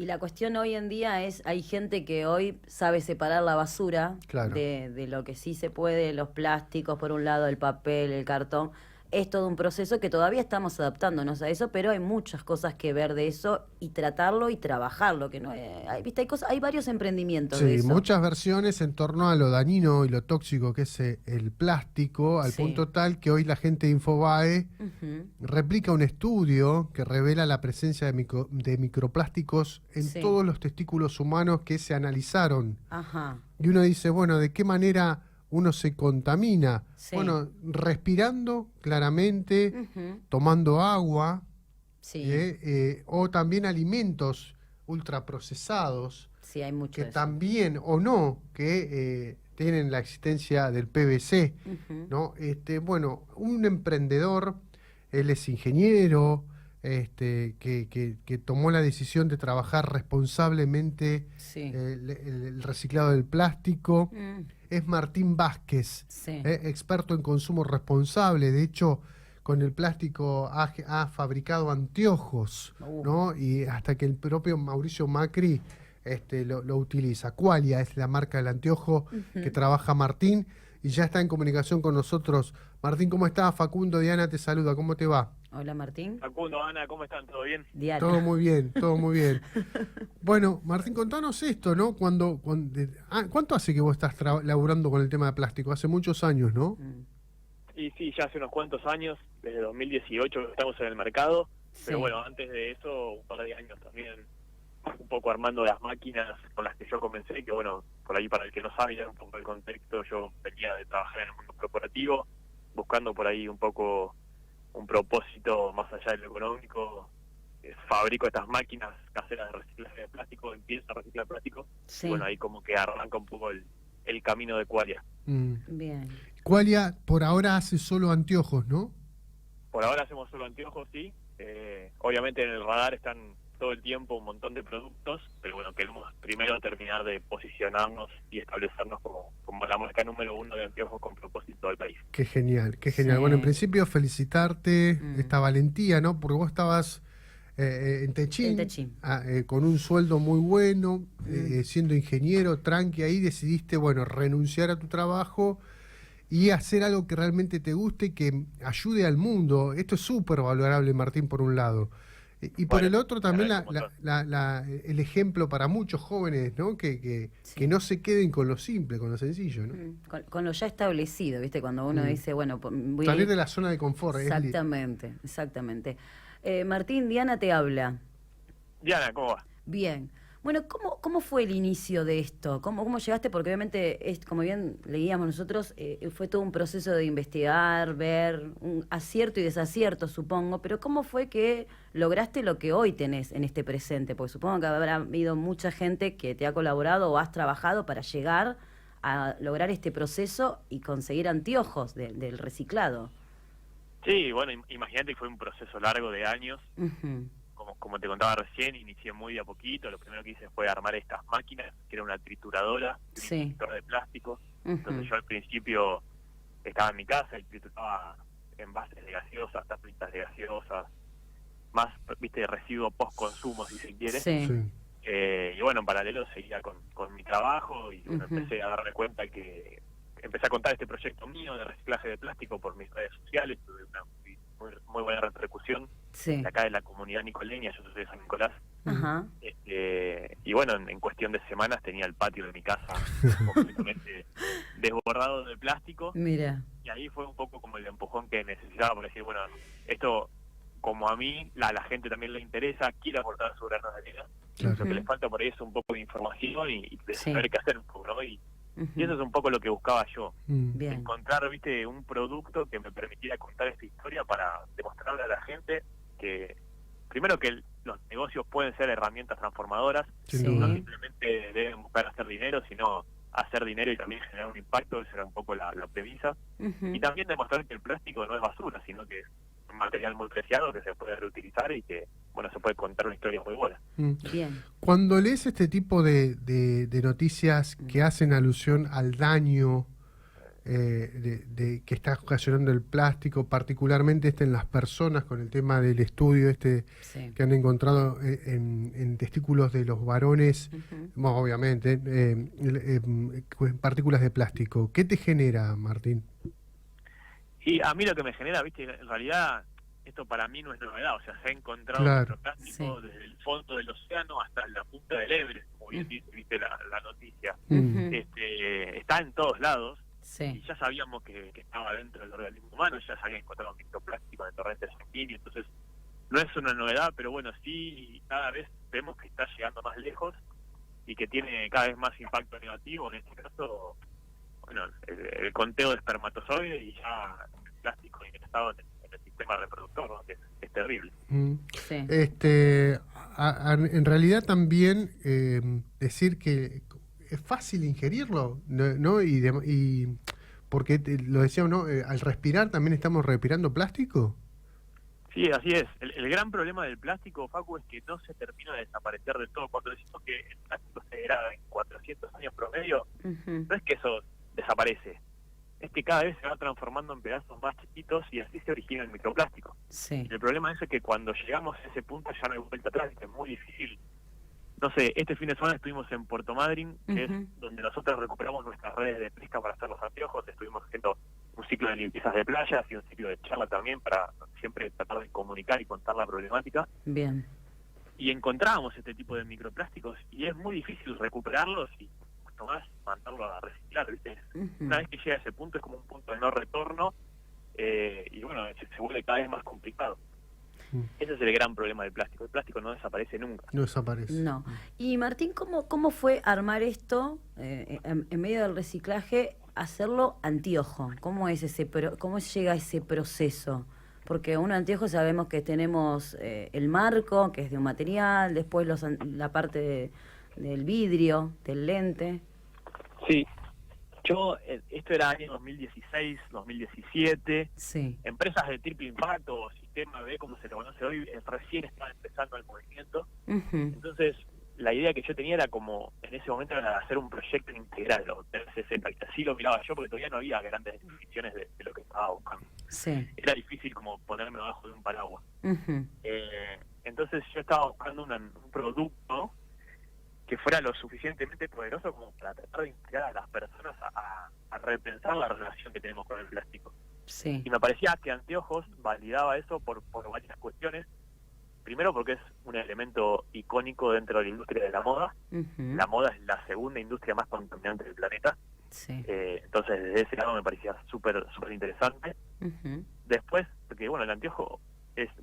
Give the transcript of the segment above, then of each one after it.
Y la cuestión hoy en día es, hay gente que hoy sabe separar la basura Claro. de lo que sí se puede, los plásticos por un lado, el papel, el cartón. Es todo un proceso que todavía estamos adaptándonos a eso, pero hay muchas cosas que ver de eso y tratarlo y trabajarlo, que no ¿viste? Hay varios emprendimientos de Sí, eso. muchas versiones en torno a lo dañino y lo tóxico que es el plástico, al Sí. punto tal que hoy la gente de Infobae Ujú. replica un estudio que revela la presencia de microplásticos en Sí. todos los testículos humanos que se analizaron. Ajá. Y uno dice, bueno, ¿de qué manera uno se contamina? Sí. Bueno, respirando claramente, Ujú. tomando agua, Sí. o también alimentos ultraprocesados Sí, hay mucho que de eso. también o no que tienen la existencia del PVC, Ujú. ¿no? Bueno, un emprendedor, él es ingeniero, que tomó la decisión de trabajar responsablemente Sí. el reciclado del plástico, Mm. es Martín Vázquez, Sí. experto en consumo responsable. De hecho, con el plástico ha fabricado anteojos, Uh, ¿no? Y hasta que el propio Mauricio Macri lo utiliza. Qualia es la marca del anteojo que Ujú. trabaja Martín y ya está en comunicación con nosotros. Martín, ¿cómo estás? Facundo, Diana te saluda, ¿cómo te va? Hola, Martín. Facundo, Ana, ¿cómo están? ¿Todo bien? Todo Diana. muy bien, todo muy bien. Bueno, Martín, contanos esto, ¿no? ¿Cuánto hace que vos estás laburando con el tema de plástico? Hace muchos años, ¿no? Mm. Y sí, ya hace unos cuantos años, desde 2018 que estamos en el mercado, pero Sí. bueno, antes de eso, un par de años también, un poco armando las máquinas con las que yo comencé, que bueno, por ahí para el que no sabe ya un poco el contexto, yo venía de trabajar en el mundo corporativo, buscando por ahí un poco un propósito más allá de lo económico. Fabrico estas máquinas caseras de reciclaje de plástico, empiezo a reciclar plástico, y Sí. bueno, ahí como que arranca un poco el camino de Qualia. Mm. Bien. Qualia por ahora hace solo anteojos, ¿no? Por ahora hacemos solo anteojos, sí. Obviamente en el radar están todo el tiempo un montón de productos, pero bueno, queremos primero terminar de posicionarnos y establecernos como la marca número uno de anteojos con propósito del país. Qué genial, qué genial. Bueno, en Sí. principio felicitarte Mm. esta valentía, ¿no? Porque vos estabas en En Techín, Techín. con un sueldo muy bueno, Mm. siendo ingeniero, tranqui, ahí decidiste, bueno, renunciar a tu trabajo y hacer algo que realmente te guste, que ayude al mundo. Esto es súper valorable, Martín, por un lado. Y por Bueno, el otro te también agradezco un montón. el ejemplo para muchos jóvenes, ¿no? Que Sí. no se queden con lo simple, con lo sencillo, ¿no? Con lo ya establecido, ¿viste? Cuando uno Mm. dice, bueno, voy a Salir ir. de la zona de confort. Exactamente, exactamente. Martín, Diana te habla. Diana, ¿cómo va? Bien. Bueno, ¿cómo fue el inicio de esto? ¿Cómo llegaste? Porque obviamente, como bien leíamos nosotros, fue todo un proceso de investigar, ver, un acierto y desacierto, supongo, pero ¿cómo fue que lograste lo que hoy tenés en este presente? Porque supongo que habrá habido mucha gente que te ha colaborado o has trabajado para llegar a lograr este proceso y conseguir anteojos del reciclado. Sí, bueno, imagínate que fue un proceso largo de años. Ujú. Como te contaba recién, inicié muy de a poquito. Lo primero que hice fue armar estas máquinas, que era una trituradora, un Sí. inyector de plástico. Entonces Ujú. yo al principio estaba en mi casa y trituraba envases de gaseosas, tapitas de gaseosas, más, viste, residuo post-consumo, si se quiere. Sí. Sí. Y bueno, en paralelo seguía con mi trabajo y bueno, Ujú. empecé a darme cuenta que empecé a contar este proyecto mío de reciclaje de plástico por mis redes sociales. Tuve una muy buena repercusión Sí. de acá de la comunidad nicoleña. Yo soy de San Nicolás. Ajá. Y bueno, en cuestión de semanas tenía el patio de mi casa completamente desbordado de plástico, Mira. y ahí fue un poco como el empujón que necesitaba para decir, bueno, esto como a mí, la gente también le interesa, quiere aportar su grano de arena. Claro. Lo que le falta por ahí es un poco de información y de Sí. saber qué hacer un poco, ¿no? Y Ujú. eso es un poco lo que buscaba yo, Bien. encontrar, viste, un producto que me permitiera contar esta historia para demostrarle a la gente que, primero, que los negocios pueden ser herramientas transformadoras, Sin Sí. duda. no simplemente deben buscar hacer dinero, sino hacer dinero y también generar un impacto. Esa era un poco la premisa. Ujú. Y también demostrar que el plástico no es basura, sino que es un material muy preciado que se puede reutilizar y que, bueno, se puede contar una historia muy buena. Bien. Cuando lees este tipo de noticias que hacen alusión al daño de que está ocasionando el plástico, particularmente en las personas, con el tema del estudio Sí. que han encontrado en testículos de los varones, Ujú. bueno, obviamente, partículas de plástico. ¿Qué te genera, Martín? Y a mí lo que me genera, viste, en realidad esto para mí no es novedad, o sea, se ha encontrado Claro. microplástico Sí. desde el fondo del océano hasta la punta del Everest, como bien dice, viste la noticia. Ujú. Está en todos lados, y Sí. ya sabíamos que estaba dentro del organismo humano, ya se había encontrado microplástico en el torrente sanguíneo, entonces no es una novedad, pero bueno, sí, cada vez vemos que está llegando más lejos y que tiene cada vez más impacto negativo, en este caso, bueno, el conteo de espermatozoides y ya el plástico ingresado en el sistema reproductor, ¿no? Que es terrible. Mm. Sí. En realidad también decir que es fácil ingerirlo, ¿no? Y porque lo decíamos, ¿no? Al respirar también estamos respirando plástico. Sí, así es. El gran problema del plástico, Facu, es que no se termina de desaparecer del todo. Cuando decimos que el plástico se degrada en 400 años promedio, Ujú. no es que eso desaparece, es que cada vez se va transformando en pedazos más chiquitos y así se origina el microplástico. Sí. Y el problema es que cuando llegamos a ese punto ya no hay vuelta atrás, es muy difícil. No sé, este fin de semana estuvimos en Puerto Madryn, que Ujú. es donde nosotros recuperamos nuestras redes de pesca para hacer los anteojos. Estuvimos haciendo un ciclo de limpiezas de playas y un ciclo de charla también para siempre tratar de comunicar y contar la problemática. Bien. Y encontrábamos este tipo de microplásticos y es muy difícil recuperarlos y mucho más mandarlo a reciclar, ¿viste? Ujú. Una vez que llega a ese punto es como un punto de no retorno y bueno, se vuelve cada vez más complicado. Ese es el gran problema del plástico. El plástico no desaparece nunca. No desaparece. No. Y Martín, ¿cómo fue armar esto en medio del reciclaje, hacerlo anteojo? ¿Cómo es cómo llega ese proceso? Porque un anteojo sabemos que tenemos el marco, que es de un material, después la parte del vidrio, del lente. Sí, yo, esto era año 2016, 2017, Sí. empresas de triple impacto o sistema B, como se lo conoce hoy, recién estaba empezando el movimiento. Ujú. Entonces, la idea que yo tenía era como, en ese momento, era hacer un proyecto integral, o TCZ, y así lo miraba yo, porque todavía no había grandes definiciones de lo que estaba buscando. Sí. Era difícil como ponerme debajo de un paraguas. Ujú. Entonces yo estaba buscando un producto que fuera lo suficientemente poderoso como para tratar de inspirar a las personas a repensar la relación que tenemos con el plástico. Sí. Y me parecía que Anteojos validaba eso por varias cuestiones. Primero porque es un elemento icónico dentro de la industria de la moda. Ujú. La moda es la segunda industria más contaminante del planeta. Sí. Entonces desde ese lado me parecía súper interesante. Ujú. Después, porque bueno, el anteojo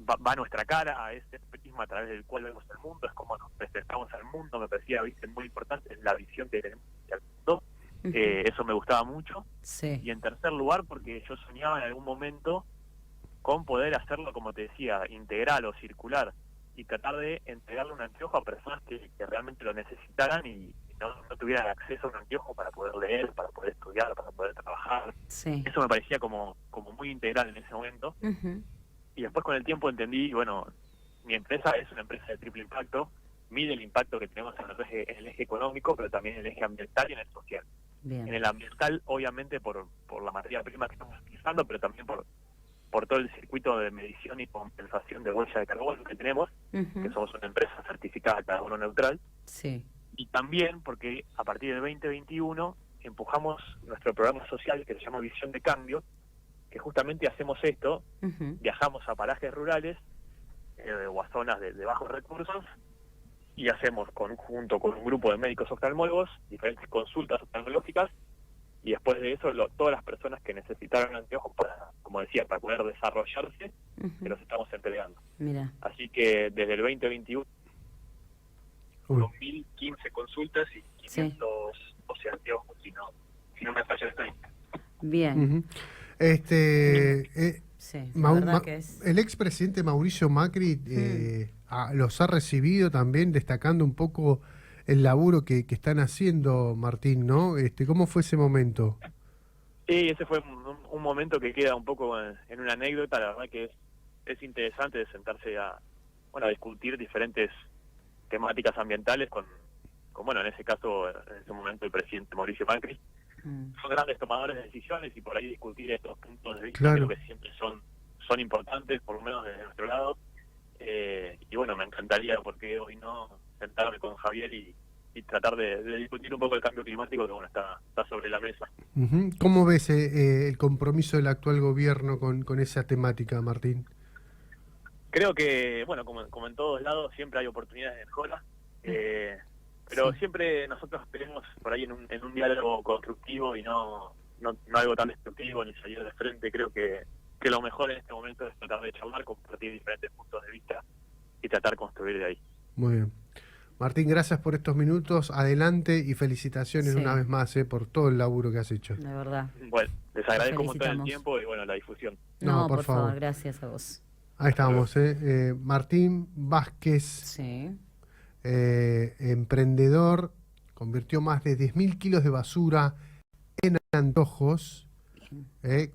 va a nuestra cara, a ese prisma a través del cual vemos el mundo, es como nos presentamos al mundo, me parecía, viste, muy importante la visión que tenemos al mundo. Ujú. Eso me gustaba mucho. Sí. Y en tercer lugar, porque yo soñaba en algún momento con poder hacerlo, como te decía, integral o circular, y tratar de entregarle un anteojo a personas que realmente lo necesitaran y no tuvieran acceso a un anteojo para poder leer, para poder estudiar, para poder trabajar. Sí. Eso me parecía como muy integral en ese momento. Ujú. Y después con el tiempo entendí, bueno, mi empresa es una empresa de triple impacto, mide el impacto que tenemos en el eje económico, pero también en el eje ambiental y en el social. Bien. En el ambiental, obviamente, por la materia prima que estamos utilizando, pero también por todo el circuito de medición y compensación de huella de carbono que tenemos, Ujú. que somos una empresa certificada de carbono neutral, Sí. y también porque a partir del 2021 empujamos nuestro programa social que se llama Visión de Cambio, que justamente hacemos esto, Ujú. viajamos a parajes rurales o a zonas de bajos recursos y hacemos junto con un grupo de médicos oftalmólogos diferentes consultas oftalmológicas y después de eso todas las personas que necesitaron anteojos para, como decía, para poder desarrollarse, Ujú. que los estamos entregando. Mira. Así que desde el 2021 Uy. 2015 consultas y 512 anteojos, si no me falla el time. Bien. Ujú. Sí, la verdad que es. El expresidente Mauricio Macri los ha recibido también, destacando un poco el laburo que están haciendo, Martín, ¿no? ¿Cómo fue ese momento? Sí, ese fue un momento que queda un poco en una anécdota. La verdad que es interesante de sentarse a discutir diferentes temáticas ambientales con bueno, en ese caso, en ese momento el presidente Mauricio Macri. son grandes tomadores de decisiones y por ahí discutir estos puntos de vista Claro. creo que siempre son importantes, por lo menos desde nuestro lado. Y bueno, me encantaría, porque hoy no, sentarme con Javier y tratar de discutir un poco el cambio climático que bueno está sobre la mesa. Ujú. ¿Cómo ves el compromiso del actual gobierno con esa temática, Martín? Creo que, bueno, como en todos lados, siempre hay oportunidades de mejora, pero Sí. siempre nosotros queremos por ahí en un diálogo constructivo y no algo tan destructivo ni salir de frente. Creo que lo mejor en este momento es tratar de charlar, compartir diferentes puntos de vista y tratar de construir de ahí. Muy bien. Martín, gracias por estos minutos, adelante y felicitaciones Sí. una vez más por todo el laburo que has hecho. La verdad. Bueno, les agradezco un montón el felicitamos. tiempo y bueno, la difusión. No, No, por por favor. favor, gracias a vos. Ahí estamos, Martín Vázquez, Sí. emprendedor, convirtió más de 10.000 kilos de basura en antojos.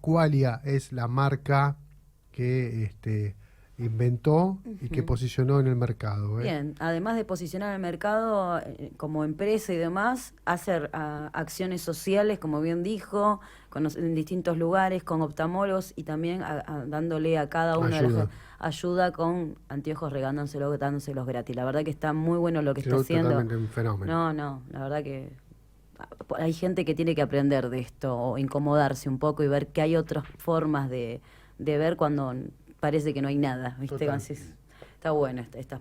Qualia es la marca que inventó y que Ujú. posicionó en el mercado. Bien, además de posicionar el mercado como empresa y demás, hacer acciones sociales, como bien dijo, en distintos lugares, con oftalmólogos y también dándole a cada uno de Ayuda. las ayuda con anteojos, regándoselos, dándoselos gratis. La verdad que está muy bueno lo que está Creo haciendo. totalmente un fenómeno. No, la verdad que hay gente que tiene que aprender de esto o incomodarse un poco y ver que hay otras formas de ver cuando parece que no hay nada, ¿viste? Total. Entonces, está bueno estas